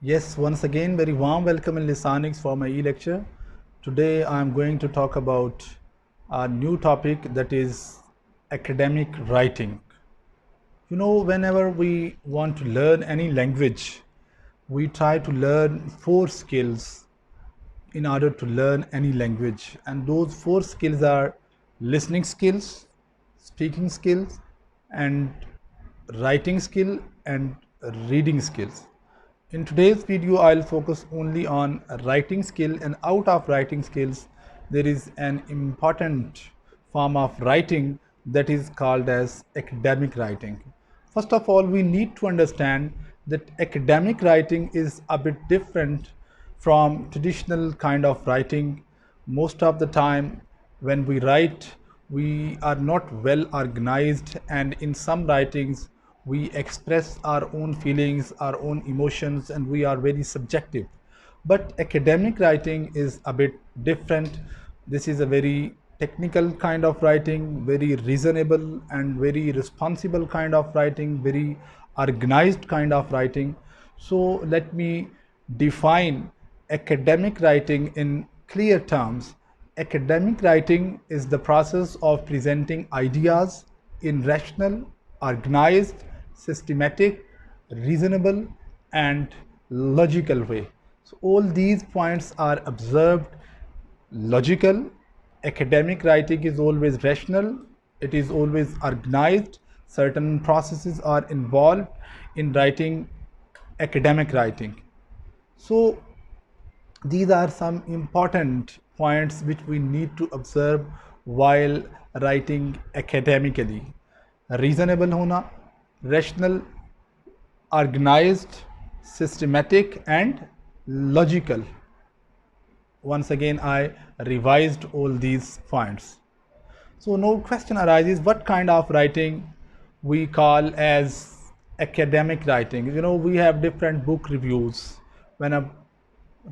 Yes, once again, very warm welcome in Lisanics for my e-lecture. Today I am going to talk about a new topic that is academic writing. Whenever we want to learn any language, we try to learn four skills in order to learn any language. And those four skills are listening skills, speaking skills, and writing skill and reading skills. In today's video, I'll focus only on writing skill, and out of writing skills, there is an important form of writing that is called as academic writing. First of all, we need to understand that academic writing is a bit different from traditional kind of writing. Most of the time when we write, we are not well organized, and in some writings we express our own feelings, our own emotions, and we are very subjective. But academic writing is a bit different. This is a very technical kind of writing, very reasonable and very responsible kind of writing, very organized kind of writing. So let me define academic writing in clear terms. Academic writing is the process of presenting ideas in rational, organized, systematic, reasonable, and logical way. So all these points are observed logical. Academic writing is always rational, it is always organized, certain processes are involved in writing academic writing. So these are some important points which we need to observe while writing academically. Reasonable hona, rational, organized, systematic, and logical. Once again, I revised all these points. So no question arises, what kind of writing we call as academic writing. We have different book reviews. When a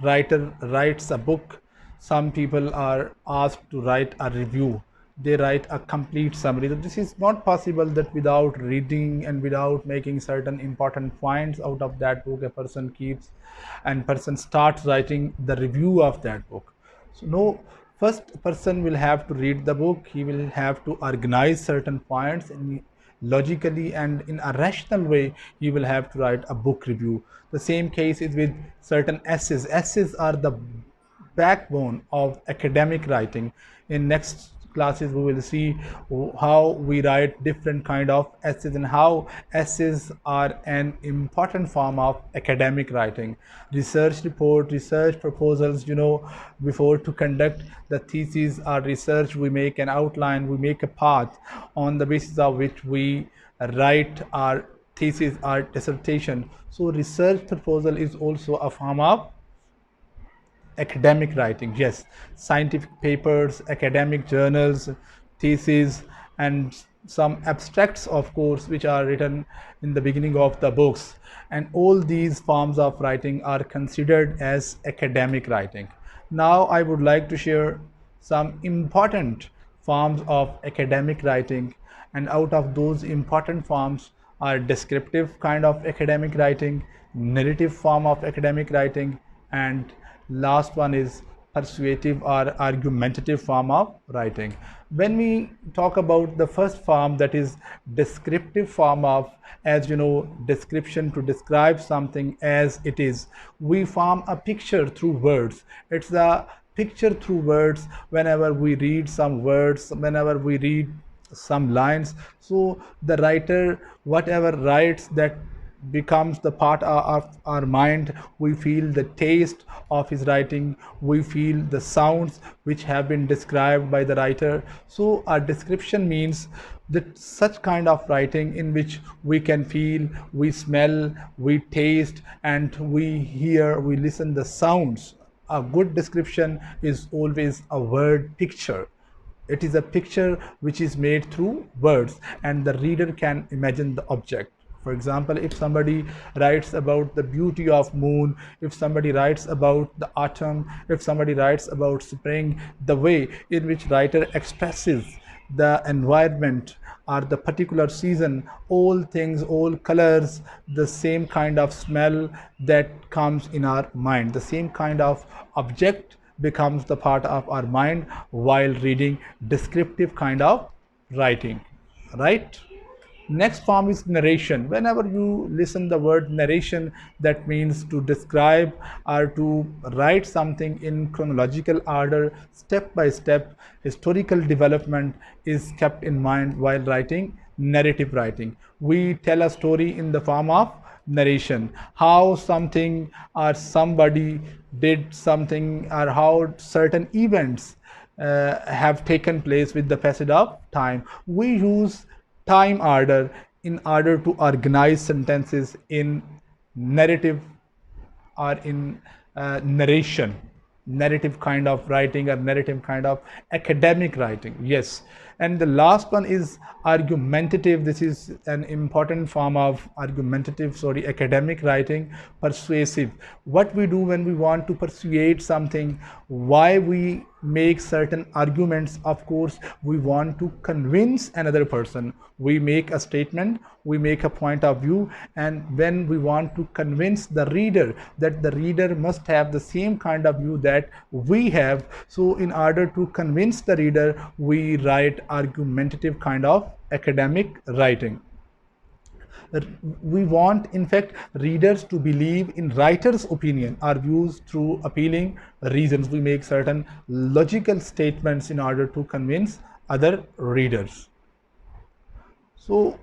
writer writes a book, some people are asked to write a review. They write a complete summary. This is not possible that without reading and without making certain important points out of that book, a person keeps and person starts writing the review of that book. So no, first person will have to read the book. He will have to organize certain points and logically and in a rational way you will have to write a book review. The same case is with certain essays. Essays are the backbone of academic writing. In next classes we will see how we write different kind of essays and how essays are an important form of academic writing. Research report, research proposals, before to conduct the thesis or research, we make an outline, we make a path on the basis of which we write our thesis or dissertation. So research proposal is also a form of academic writing. Yes, scientific papers, academic journals, theses, and some abstracts, of course, which are written in the beginning of the books. And all these forms of writing are considered as academic writing. Now I would like to share some important forms of academic writing, and out of those important forms are descriptive kind of academic writing, narrative form of academic writing, and last one is persuasive or argumentative form of writing. When we talk about the first form, that is descriptive form of, as you know, description, to describe something as it is, we form a picture through words. It's a picture through words. Whenever we read some words, whenever we read some lines, so the writer whatever writes, that becomes the part of our mind. We feel the taste of his writing, we feel the sounds which have been described by the writer. So a description means that such kind of writing in which we can feel, we smell, we taste, and we hear, we listen the sounds. A good description is always a word picture. It is a picture which is made through words, and the reader can imagine the object. For example, if somebody writes about the beauty of moon, if somebody writes about the autumn, if somebody writes about spring, the way in which writer expresses the environment or the particular season, all things, all colors, the same kind of smell that comes in our mind, the same kind of object becomes the part of our mind while reading descriptive kind of writing, right? Next form is narration. Whenever you listen the word narration, that means to describe or to write something in chronological order, step by step. Historical development is kept in mind while writing narrative writing. We tell a story in the form of narration, how something or somebody did something, or how certain events have taken place with the passage of time. We use time order in order to organize sentences in narrative or in narrative kind of writing or narrative kind of academic writing. Yes. And the last one is argumentative. This is an important form of argumentative, sorry, academic writing. Persuasive. What we do when we want to persuade something, why we make certain arguments. Of course, we want to convince another person. We make a statement, we make a point of view, and when we want to convince the reader that the reader must have the same kind of view that we have, so in order to convince the reader, we write argumentative kind of academic writing. We want, in fact, readers to believe in writer's opinion or views through appealing reasons. We make certain logical statements in order to convince other readers. So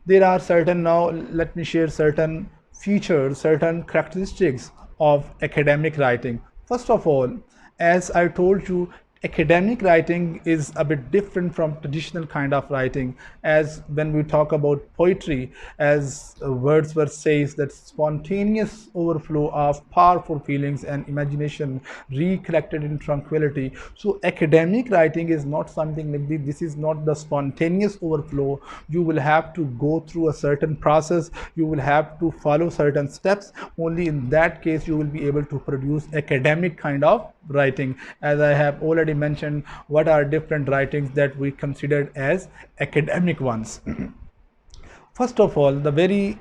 there are certain, now let me share certain features, certain characteristics of academic writing. First of all, as I told you, academic writing is a bit different from traditional kind of writing. As when we talk about poetry, as Wordsworth says, that spontaneous overflow of powerful feelings and imagination recollected in tranquility. So academic writing is not something like this. This is not the spontaneous overflow. You will have to go through a certain process, you will have to follow certain steps. Only in that case you will be able to produce academic kind of writing. As I have already mentioned, what are different writings that we considered as academic ones. First of all, the very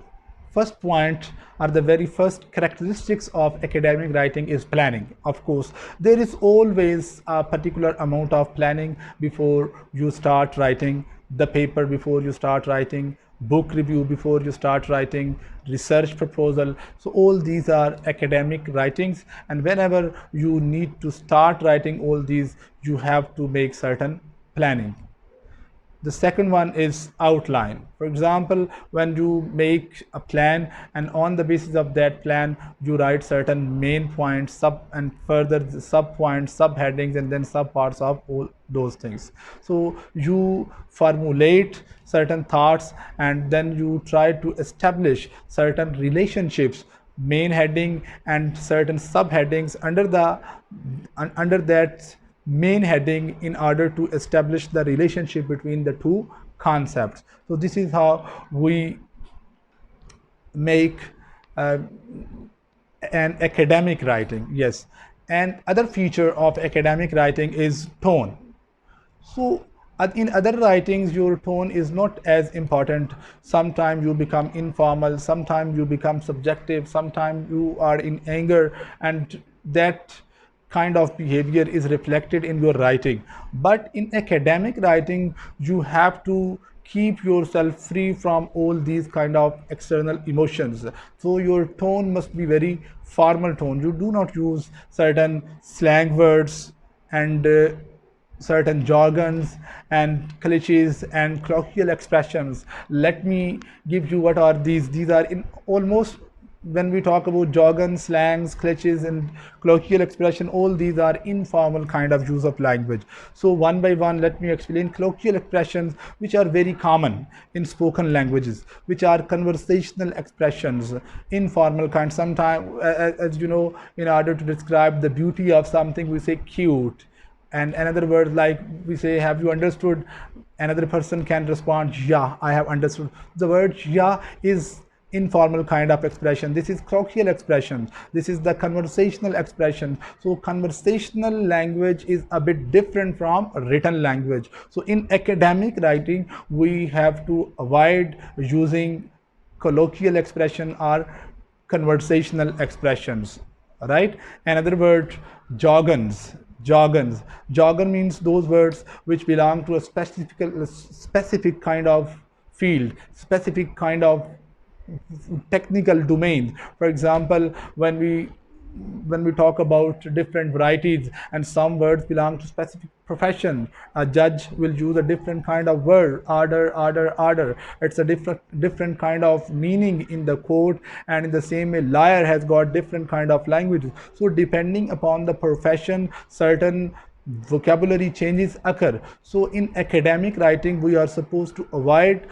first point or the very first characteristics of academic writing is planning. Of course, there is always a particular amount of planning before you start writing the paper, before you start writing book review, before you start writing research proposal. So all these are academic writings, and whenever you need to start writing all these, you have to make certain planning. The second one is outline. For example, when you make a plan and on the basis of that plan you write certain main points, sub and further sub points, subheadings, and then sub parts of all those things. So you formulate certain thoughts and then you try to establish certain relationships, main heading and certain subheadings under that main heading in order to establish the relationship between the two concepts. So this is how we make an academic writing. Yes. And other feature of academic writing is tone. So in other writings your tone is not as important. Sometimes you become informal, sometimes you become subjective, sometimes you are in anger, and that kind of behavior is reflected in your writing. But in academic writing you have to keep yourself free from all these kind of external emotions. So your tone must be very formal tone. You do not use certain slang words and certain jargons and cliches and colloquial expressions. Let me give you what are these. These are in almost, when we talk about jargon, slangs, cliches, and colloquial expression, all these are informal kind of use of language. So one by one, let me explain colloquial expressions which are very common in spoken languages, which are conversational expressions, informal kind. Sometimes, as you know, in order to describe the beauty of something, we say cute. And another word, like we say, have you understood? Another person can respond, yeah, I have understood. The word yeah is informal kind of expression. This is colloquial expression. This is the conversational expression. So conversational language is a bit different from written language. So in academic writing, we have to avoid using colloquial expression or conversational expressions, right? Another word, jargon means those words which belong to a specific kind of field, specific kind of technical domains. For example, when we talk about different varieties and some words belong to specific profession, a judge will use a different kind of word, order. It's a different kind of meaning in the court, and in the same way liar has got different kind of language. So depending upon the profession, certain vocabulary changes occur. So in academic writing, we are supposed to avoid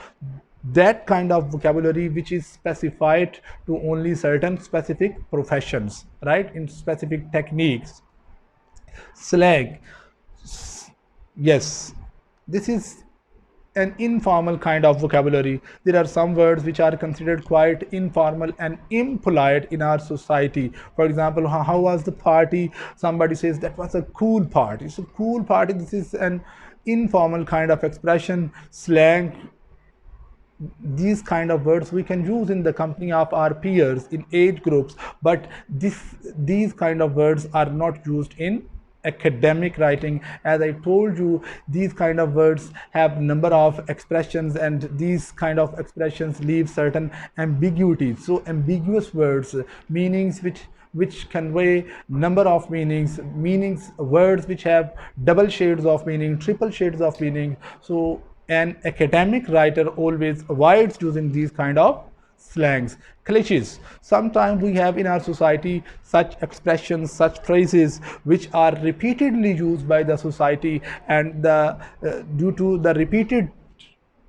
that kind of vocabulary which is specified to only certain specific professions, right? In specific techniques. Slang, yes, this is an informal kind of vocabulary. There are some words which are considered quite informal and impolite in our society. For example, how was the party? Somebody says that was a cool party. So cool party, this is an informal kind of expression. Slang, these kind of words we can use in the company of our peers in age groups, but these kind of words are not used in academic writing. As I told you, these kind of words have number of expressions, and these kind of expressions leave certain ambiguities. So ambiguous words, meanings which convey number of meanings, words which have double shades of meaning, triple shades of meaning. So an academic writer always avoids using these kind of slangs. Cliches, sometimes we have in our society such expressions, such phrases which are repeatedly used by the society, and due to the repeated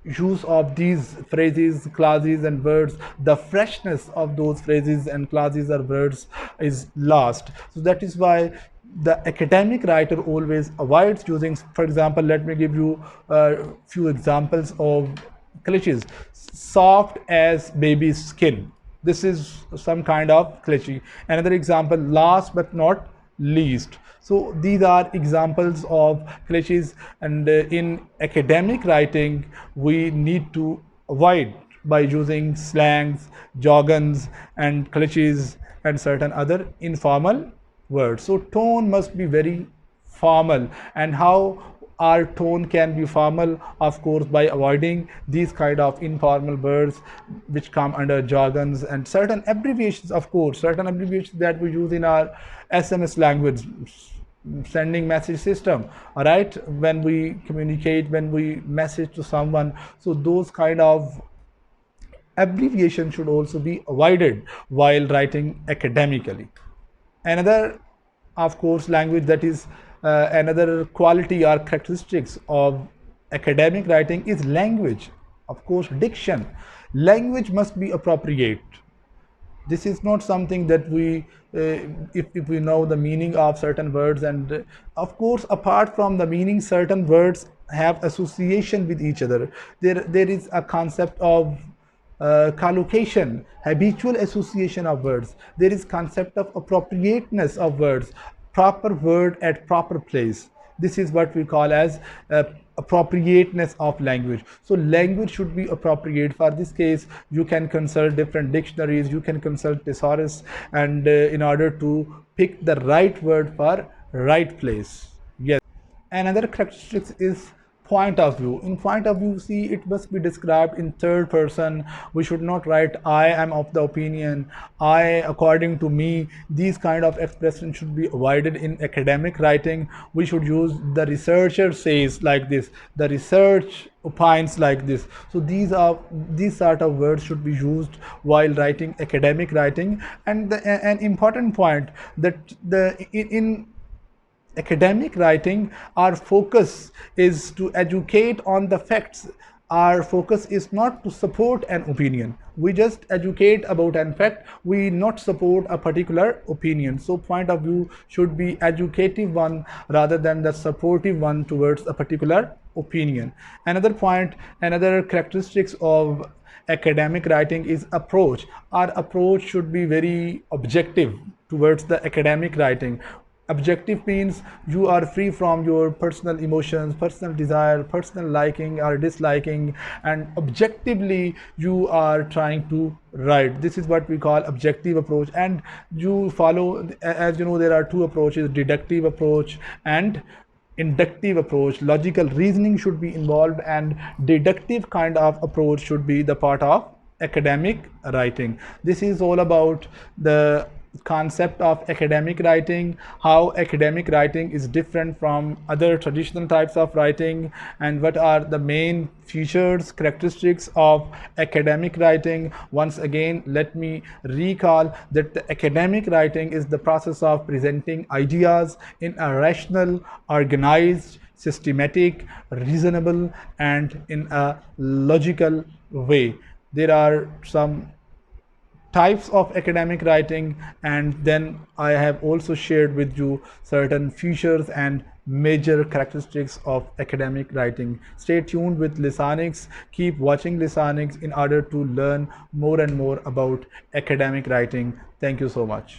use of these phrases, clauses and words, the freshness of those phrases and clauses or words is lost. So that is why the academic writer always avoids using. For example, let me give you a few examples of cliches. Soft as baby's skin, this is some kind of cliche. Another example, last but not least. So these are examples of cliches, and in academic writing we need to avoid by using slangs, jargons and cliches and certain other informal words. So tone must be very formal, and how our tone can be formal, of course, by avoiding these kind of informal words which come under jargons and certain abbreviations. Of course, certain abbreviations that we use in our SMS language, sending message system, all right, when we communicate, when we message to someone. So those kind of abbreviation should also be avoided while writing academically. Another, of course, language that is another quality or characteristics of academic writing is language. Of course, diction. Language must be appropriate. This is not something that we if we know the meaning of certain words, and of course apart from the meaning, certain words have association with each other. There is a concept of collocation, habitual association of words. There is concept of appropriateness of words, proper word at proper place. This is what we call as appropriateness of language. So language should be appropriate. For this case, you can consult different dictionaries, you can consult thesaurus, and in order to pick the right word for right place. Yes. Another characteristic is point of view. In point of view, see, it must be described in third person. We should not write I am of the opinion, I according to me. These kind of expressions should be avoided in academic writing. We should use the researcher says like this, the research opines like this. So these sort of words should be used while writing academic writing. And an important point that in academic writing, our focus is to educate on the facts. Our focus is not to support an opinion. We just educate about an fact, we not support a particular opinion. So point of view should be educative one rather than the supportive one towards a particular opinion. Another point, another characteristics of academic writing is approach. Our approach should be very objective towards the academic writing. Objective means you are free from your personal emotions, personal desire, personal liking or disliking, and objectively you are trying to write. This is what we call objective approach. And you follow, as you know, there are two approaches: deductive approach and inductive approach. Logical reasoning should be involved, and deductive kind of approach should be the part of academic writing. This is all about the concept of academic writing, how academic writing is different from other traditional types of writing, and what are the main features, characteristics of academic writing. Once again, let me recall that the academic writing is the process of presenting ideas in a rational, organized, systematic, reasonable, and in a logical way. There are some types of academic writing, and then I have also shared with you certain features and major characteristics of academic writing. Stay tuned with Lisanics. Keep watching Lisanics in order to learn more and more about academic writing. Thank you so much.